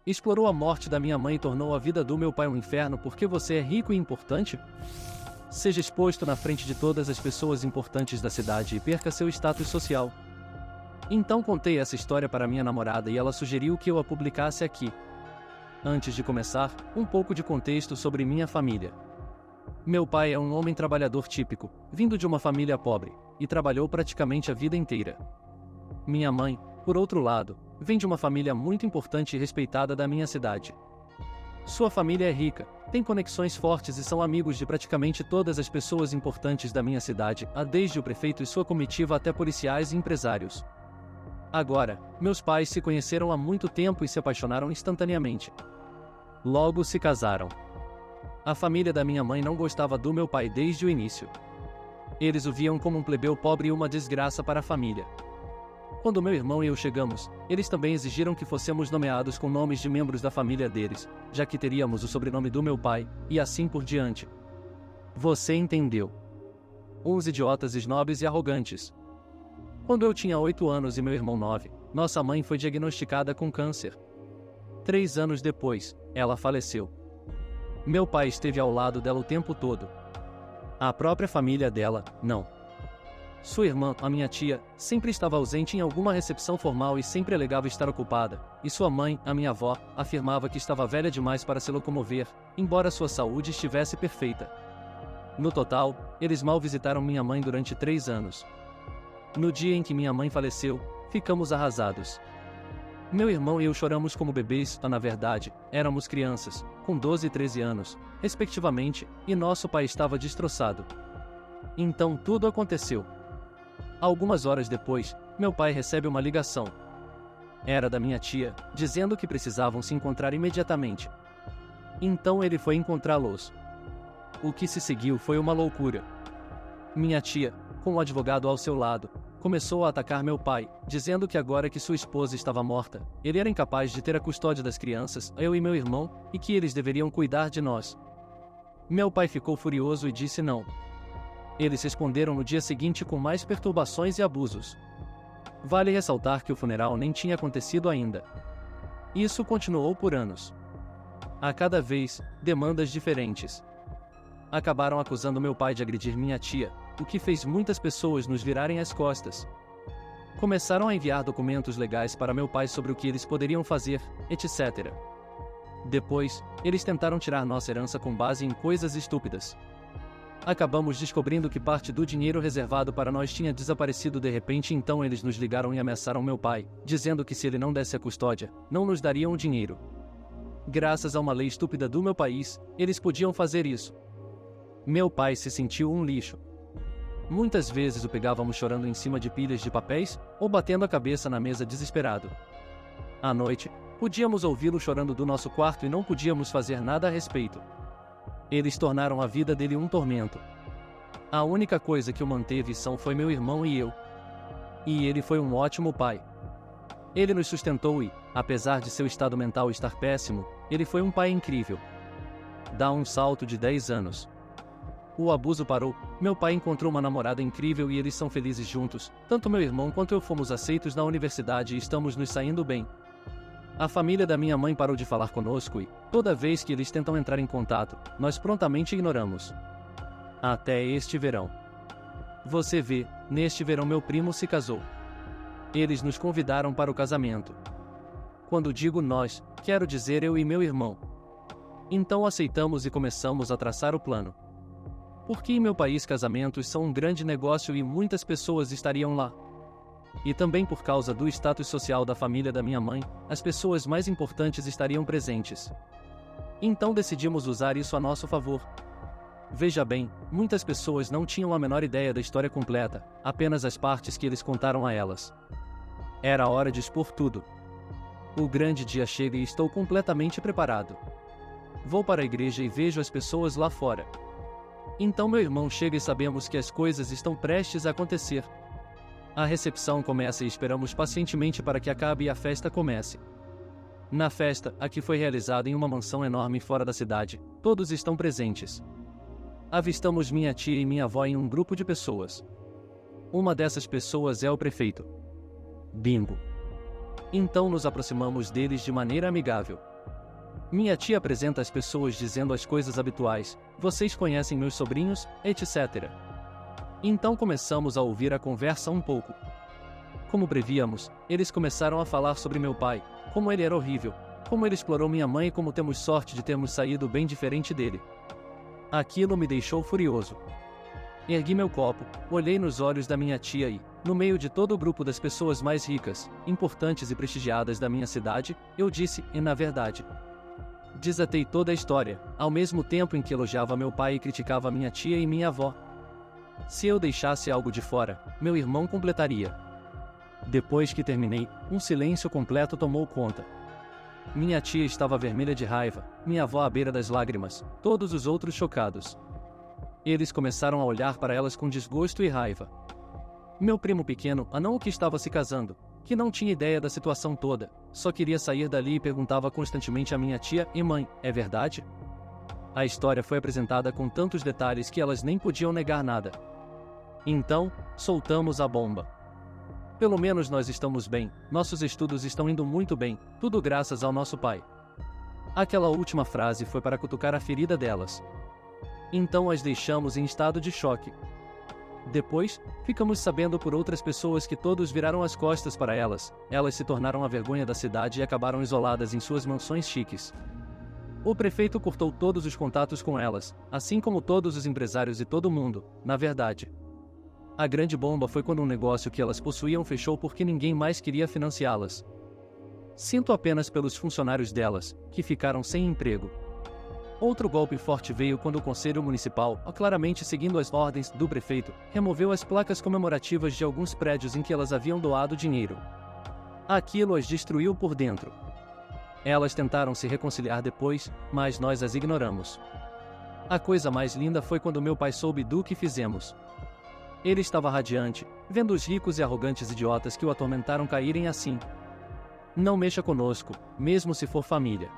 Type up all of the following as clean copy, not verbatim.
Explorou a morte da minha mãe e tornou a vida do meu pai um inferno porque você é rico e importante? Seja exposto na frente de todas as pessoas importantes da cidade e perca seu status social. Então contei essa história para minha namorada e ela sugeriu que eu a publicasse aqui. Antes de começar, um pouco de contexto sobre minha família. Meu pai é um homem trabalhador típico, vindo de uma família pobre, e trabalhou praticamente a vida inteira. Minha mãe, por outro lado, vem de uma família muito importante e respeitada da minha cidade. Sua família é rica, tem conexões fortes e são amigos de praticamente todas as pessoas importantes da minha cidade, desde o prefeito e sua comitiva até policiais e empresários. Agora, meus pais se conheceram há muito tempo e se apaixonaram instantaneamente. Logo se casaram. A família da minha mãe não gostava do meu pai desde o início. Eles o viam como um plebeu pobre e uma desgraça para a família. Quando meu irmão e eu chegamos, eles também exigiram que fossemos nomeados com nomes de membros da família deles, já que teríamos o sobrenome do meu pai, e assim por diante. Você entendeu? Uns idiotas snobs e arrogantes. Quando eu tinha 8 anos e meu irmão 9, nossa mãe foi diagnosticada com câncer. 3 anos depois, ela faleceu. Meu pai esteve ao lado dela o tempo todo. A própria família dela, não. Sua irmã, a minha tia, sempre estava ausente em alguma recepção formal e sempre alegava estar ocupada, e sua mãe, a minha avó, afirmava que estava velha demais para se locomover, embora sua saúde estivesse perfeita. No total, eles mal visitaram minha mãe durante 3 anos. No dia em que minha mãe faleceu, ficamos arrasados. Meu irmão e eu choramos como bebês, na verdade, éramos crianças, com 12 e 13 anos, respectivamente, e nosso pai estava destroçado. Então tudo aconteceu. Algumas horas depois, meu pai recebe uma ligação. Era da minha tia, dizendo que precisavam se encontrar imediatamente. Então ele foi encontrá-los. O que se seguiu foi uma loucura. Minha tia, com o advogado ao seu lado, começou a atacar meu pai, dizendo que agora que sua esposa estava morta, ele era incapaz de ter a custódia das crianças, eu e meu irmão, e que eles deveriam cuidar de nós. Meu pai ficou furioso e disse não. Eles responderam no dia seguinte com mais perturbações e abusos. Vale ressaltar que o funeral nem tinha acontecido ainda. Isso continuou por anos. A cada vez, demandas diferentes. Acabaram acusando meu pai de agredir minha tia, o que fez muitas pessoas nos virarem as costas. Começaram a enviar documentos legais para meu pai sobre o que eles poderiam fazer, etc. Depois, eles tentaram tirar nossa herança com base em coisas estúpidas. Acabamos descobrindo que parte do dinheiro reservado para nós tinha desaparecido de repente, então eles nos ligaram e ameaçaram meu pai, dizendo que se ele não desse a custódia, não nos dariam o dinheiro. Graças a uma lei estúpida do meu país, eles podiam fazer isso. Meu pai se sentiu um lixo. Muitas vezes o pegávamos chorando em cima de pilhas de papéis, ou batendo a cabeça na mesa desesperado. À noite, podíamos ouvi-lo chorando do nosso quarto e não podíamos fazer nada a respeito. Eles tornaram a vida dele um tormento. A única coisa que o manteve são foi meu irmão e eu. E ele foi um ótimo pai. Ele nos sustentou e, apesar de seu estado mental estar péssimo, ele foi um pai incrível. Dá um salto de 10 anos. O abuso parou, meu pai encontrou uma namorada incrível e eles são felizes juntos, tanto meu irmão quanto eu fomos aceitos na universidade e estamos nos saindo bem. A família da minha mãe parou de falar conosco e, toda vez que eles tentam entrar em contato, nós prontamente ignoramos. Até este verão. Você vê, neste verão meu primo se casou. Eles nos convidaram para o casamento. Quando digo nós, quero dizer eu e meu irmão. Então aceitamos e começamos a traçar o plano. Porque em meu país casamentos são um grande negócio e muitas pessoas estariam lá. E também por causa do status social da família da minha mãe, as pessoas mais importantes estariam presentes. Então decidimos usar isso a nosso favor. Veja bem, muitas pessoas não tinham a menor ideia da história completa, apenas as partes que eles contaram a elas. Era hora de expor tudo. O grande dia chega e estou completamente preparado. Vou para a igreja e vejo as pessoas lá fora. Então meu irmão chega e sabemos que as coisas estão prestes a acontecer. A recepção começa e esperamos pacientemente para que acabe e a festa comece. Na festa, a que foi realizada em uma mansão enorme fora da cidade, todos estão presentes. Avistamos minha tia e minha avó em um grupo de pessoas. Uma dessas pessoas é o prefeito. Bingo. Então nos aproximamos deles de maneira amigável. Minha tia apresenta as pessoas dizendo as coisas habituais, vocês conhecem meus sobrinhos, etc. Então começamos a ouvir a conversa um pouco. Como prevíamos, eles começaram a falar sobre meu pai, como ele era horrível, como ele explorou minha mãe e como temos sorte de termos saído bem diferente dele. Aquilo me deixou furioso. Ergui meu copo, olhei nos olhos da minha tia e, no meio de todo o grupo das pessoas mais ricas, importantes e prestigiadas da minha cidade, eu disse, e na verdade, desatei toda a história, ao mesmo tempo em que elogiava meu pai e criticava minha tia e minha avó. Se eu deixasse algo de fora, meu irmão completaria. Depois que terminei, um silêncio completo tomou conta. Minha tia estava vermelha de raiva, minha avó à beira das lágrimas, todos os outros chocados. Eles começaram a olhar para elas com desgosto e raiva. Meu primo pequeno, anão que estava se casando, que não tinha ideia da situação toda, só queria sair dali e perguntava constantemente à minha tia e mãe, é verdade? A história foi apresentada com tantos detalhes que elas nem podiam negar nada. Então, soltamos a bomba. Pelo menos nós estamos bem, nossos estudos estão indo muito bem, tudo graças ao nosso pai. Aquela última frase foi para cutucar a ferida delas. Então as deixamos em estado de choque. Depois, ficamos sabendo por outras pessoas que todos viraram as costas para elas, elas se tornaram a vergonha da cidade e acabaram isoladas em suas mansões chiques. O prefeito cortou todos os contatos com elas, assim como todos os empresários e todo mundo, na verdade. A grande bomba foi quando um negócio que elas possuíam fechou porque ninguém mais queria financiá-las. Sinto apenas pelos funcionários delas, que ficaram sem emprego. Outro golpe forte veio quando o Conselho Municipal, claramente seguindo as ordens do prefeito, removeu as placas comemorativas de alguns prédios em que elas haviam doado dinheiro. Aquilo as destruiu por dentro. Elas tentaram se reconciliar depois, mas nós as ignoramos. A coisa mais linda foi quando meu pai soube do que fizemos. Ele estava radiante, vendo os ricos e arrogantes idiotas que o atormentaram caírem assim. Não mexa conosco, mesmo se for família.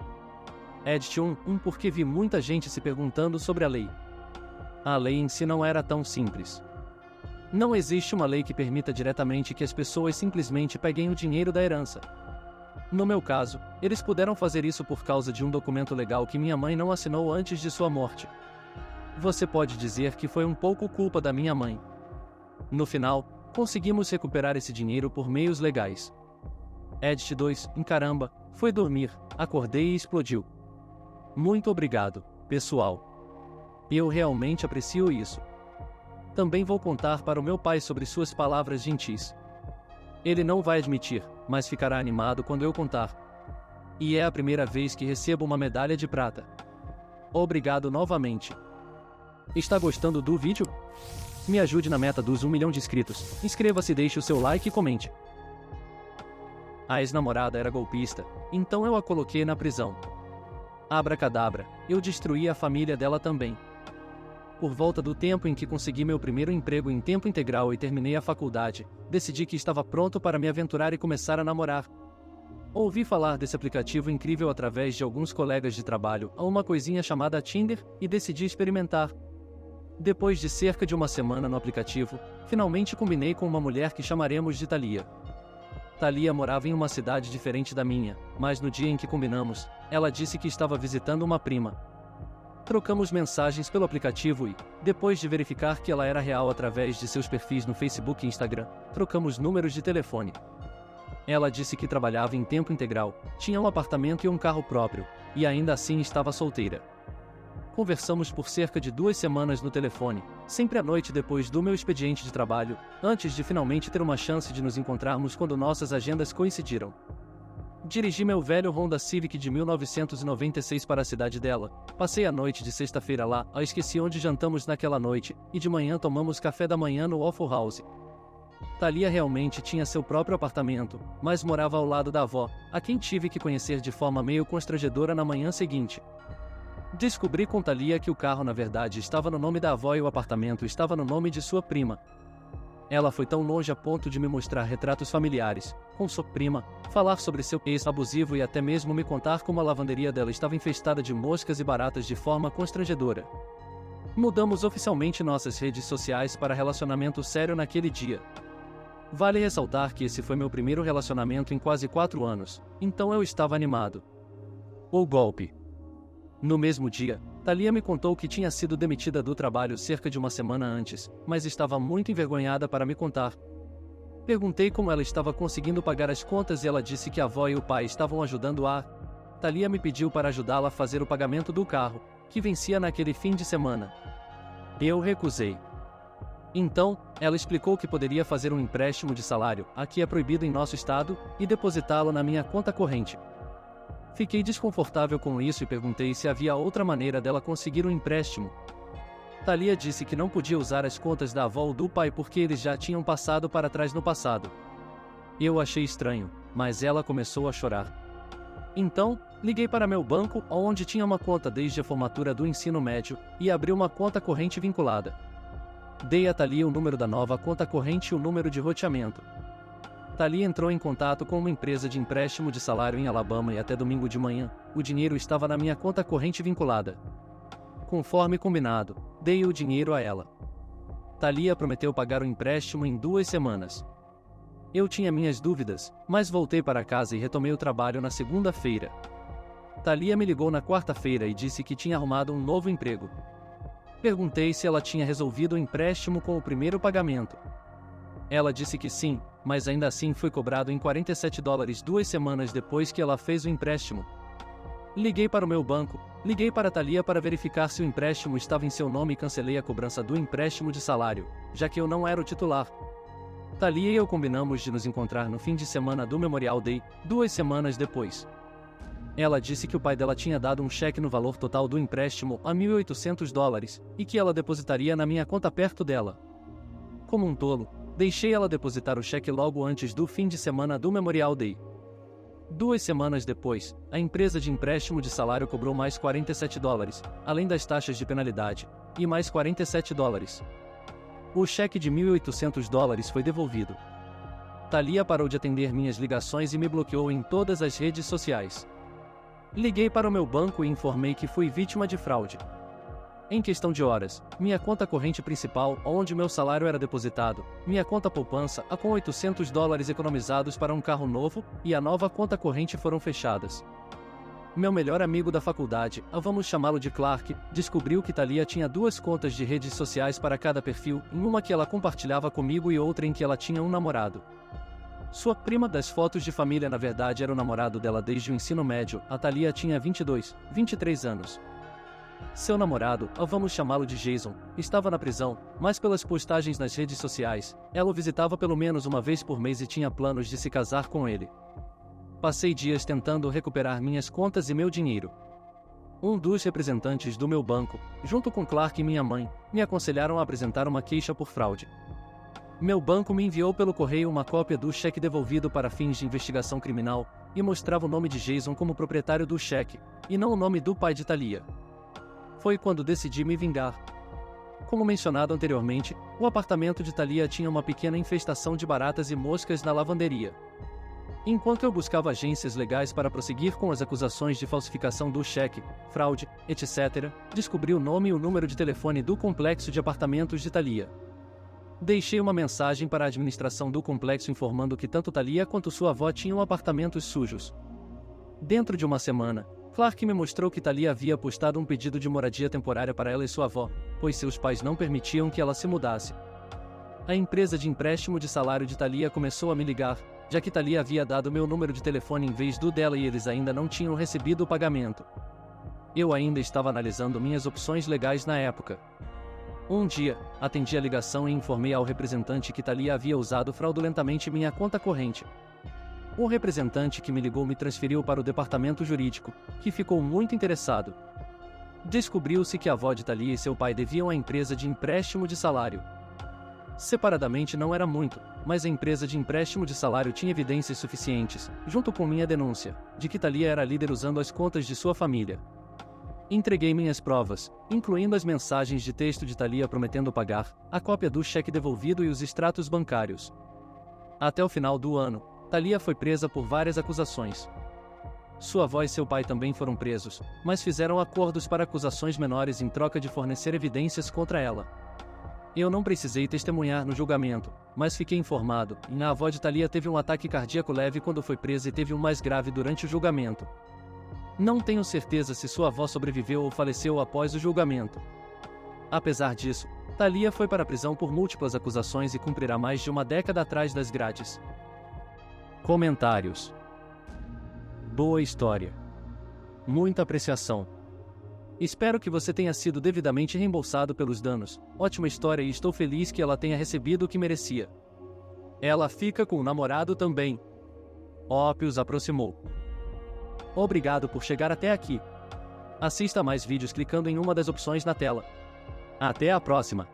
Edit 1 porque vi muita gente se perguntando sobre a lei. A lei em si não era tão simples. Não existe uma lei que permita diretamente que as pessoas simplesmente peguem o dinheiro da herança. No meu caso, eles puderam fazer isso por causa de um documento legal que minha mãe não assinou antes de sua morte. Você pode dizer que foi um pouco culpa da minha mãe. No final, conseguimos recuperar esse dinheiro por meios legais. Edit 2, caramba, foi dormir, acordei e explodiu. Muito obrigado, pessoal. Eu realmente aprecio isso. Também vou contar para o meu pai sobre suas palavras gentis. Ele não vai admitir, mas ficará animado quando eu contar. E é a primeira vez que recebo uma medalha de prata. Obrigado novamente. Está gostando do vídeo? Me ajude na meta dos 1 milhão de inscritos. Inscreva-se, deixe o seu like e comente. A ex-namorada era golpista, então eu a coloquei na prisão. Abracadabra, eu destruí a família dela também. Por volta do tempo em que consegui meu primeiro emprego em tempo integral e terminei a faculdade, decidi que estava pronto para me aventurar e começar a namorar. Ouvi falar desse aplicativo incrível através de alguns colegas de trabalho, a uma coisinha chamada Tinder, e decidi experimentar. Depois de cerca de uma semana no aplicativo, finalmente combinei com uma mulher que chamaremos de Thalia. Thalia morava em uma cidade diferente da minha, mas no dia em que combinamos, ela disse que estava visitando uma prima. Trocamos mensagens pelo aplicativo e, depois de verificar que ela era real através de seus perfis no Facebook e Instagram, trocamos números de telefone. Ela disse que trabalhava em tempo integral, tinha um apartamento e um carro próprio, e ainda assim estava solteira. Conversamos por cerca de 2 semanas no telefone, sempre à noite depois do meu expediente de trabalho, antes de finalmente ter uma chance de nos encontrarmos quando nossas agendas coincidiram. Dirigi meu velho Honda Civic de 1996 para a cidade dela, passei a noite de sexta-feira lá, esqueci onde jantamos naquela noite, e de manhã tomamos café da manhã no Waffle House. Thalia realmente tinha seu próprio apartamento, mas morava ao lado da avó, a quem tive que conhecer de forma meio constrangedora na manhã seguinte. Descobri com Thalia que o carro na verdade estava no nome da avó e o apartamento estava no nome de sua prima. Ela foi tão longe a ponto de me mostrar retratos familiares, com sua prima, falar sobre seu ex abusivo e até mesmo me contar como a lavanderia dela estava infestada de moscas e baratas de forma constrangedora. Mudamos oficialmente nossas redes sociais para relacionamento sério naquele dia. Vale ressaltar que esse foi meu primeiro relacionamento em quase 4 anos, então eu estava animado. O golpe. No mesmo dia, Thalia me contou que tinha sido demitida do trabalho cerca de uma semana antes, mas estava muito envergonhada para me contar. Perguntei como ela estava conseguindo pagar as contas e ela disse que a avó e o pai estavam ajudando a. Thalia me pediu para ajudá-la a fazer o pagamento do carro, que vencia naquele fim de semana. Eu recusei. Então, ela explicou que poderia fazer um empréstimo de salário, aqui é proibido em nosso estado, e depositá-lo na minha conta corrente. Fiquei desconfortável com isso e perguntei se havia outra maneira dela conseguir um empréstimo. Thalia disse que não podia usar as contas da avó ou do pai porque eles já tinham passado para trás no passado. Eu achei estranho, mas ela começou a chorar. Então, liguei para meu banco, onde tinha uma conta desde a formatura do ensino médio, e abri uma conta corrente vinculada. Dei a Thalia o número da nova conta corrente e o número de roteamento. Thalia entrou em contato com uma empresa de empréstimo de salário em Alabama e até domingo de manhã, o dinheiro estava na minha conta corrente vinculada. Conforme combinado, dei o dinheiro a ela. Thalia prometeu pagar o empréstimo em 2 semanas. Eu tinha minhas dúvidas, mas voltei para casa e retomei o trabalho na segunda-feira. Thalia me ligou na quarta-feira e disse que tinha arrumado um novo emprego. Perguntei se ela tinha resolvido o empréstimo com o primeiro pagamento. Ela disse que sim, mas ainda assim foi cobrado em $47 2 semanas depois que ela fez o empréstimo. Liguei para o meu banco, liguei para Thalia para verificar se o empréstimo estava em seu nome e cancelei a cobrança do empréstimo de salário, já que eu não era o titular. Thalia e eu combinamos de nos encontrar no fim de semana do Memorial Day, 2 semanas depois. Ela disse que o pai dela tinha dado um cheque no valor total do empréstimo a $1.800 e que ela depositaria na minha conta perto dela. Como um tolo, deixei ela depositar o cheque logo antes do fim de semana do Memorial Day. 2 semanas depois, a empresa de empréstimo de salário cobrou mais $47, além das taxas de penalidade, e mais $47. O cheque de $1.800 foi devolvido. Thalia parou de atender minhas ligações e me bloqueou em todas as redes sociais. Liguei para o meu banco e informei que fui vítima de fraude. Em questão de horas, minha conta corrente principal, onde meu salário era depositado, minha conta poupança, com $800 economizados para um carro novo, e a nova conta corrente foram fechadas. Meu melhor amigo da faculdade, vamos chamá-lo de Clark, descobriu que Thalia tinha 2 contas de redes sociais para cada perfil, em uma que ela compartilhava comigo e outra em que ela tinha um namorado. Sua prima das fotos de família na verdade era o namorado dela desde o ensino médio, a Thalia tinha 23 anos. Seu namorado, vamos chamá-lo de Jason, estava na prisão, mas pelas postagens nas redes sociais, ela o visitava pelo menos uma vez por mês e tinha planos de se casar com ele. Passei dias tentando recuperar minhas contas e meu dinheiro. Um dos representantes do meu banco, junto com Clark e minha mãe, me aconselharam a apresentar uma queixa por fraude. Meu banco me enviou pelo correio uma cópia do cheque devolvido para fins de investigação criminal, e mostrava o nome de Jason como proprietário do cheque, e não o nome do pai de Thalia. Foi quando decidi me vingar. Como mencionado anteriormente, o apartamento de Thalia tinha uma pequena infestação de baratas e moscas na lavanderia. Enquanto eu buscava agências legais para prosseguir com as acusações de falsificação do cheque, fraude, etc., descobri o nome e o número de telefone do complexo de apartamentos de Thalia. Deixei uma mensagem para a administração do complexo informando que tanto Thalia quanto sua avó tinham apartamentos sujos. Dentro de uma semana, Clark me mostrou que Thalia havia postado um pedido de moradia temporária para ela e sua avó, pois seus pais não permitiam que ela se mudasse. A empresa de empréstimo de salário de Thalia começou a me ligar, já que Thalia havia dado meu número de telefone em vez do dela e eles ainda não tinham recebido o pagamento. Eu ainda estava analisando minhas opções legais na época. Um dia, atendi a ligação e informei ao representante que Thalia havia usado fraudulentamente minha conta corrente. O representante que me ligou me transferiu para o departamento jurídico, que ficou muito interessado. Descobriu-se que a avó de Thalia e seu pai deviam à empresa de empréstimo de salário. Separadamente não era muito, mas a empresa de empréstimo de salário tinha evidências suficientes, junto com minha denúncia, de que Thalia era líder usando as contas de sua família. Entreguei minhas provas, incluindo as mensagens de texto de Thalia prometendo pagar, a cópia do cheque devolvido e os extratos bancários. Até o final do ano, Thalia foi presa por várias acusações. Sua avó e seu pai também foram presos, mas fizeram acordos para acusações menores em troca de fornecer evidências contra ela. Eu não precisei testemunhar no julgamento, mas fiquei informado, e a avó de Thalia teve um ataque cardíaco leve quando foi presa e teve um mais grave durante o julgamento. Não tenho certeza se sua avó sobreviveu ou faleceu após o julgamento. Apesar disso, Thalia foi para a prisão por múltiplas acusações e cumprirá mais de uma década atrás das grades. Comentários. Boa história. Muita apreciação. Espero que você tenha sido devidamente reembolsado pelos danos. Ótima história e estou feliz que ela tenha recebido o que merecia. Ela fica com o namorado também. Ópios aproximou. Obrigado por chegar até aqui. Assista mais vídeos clicando em uma das opções na tela. Até a próxima!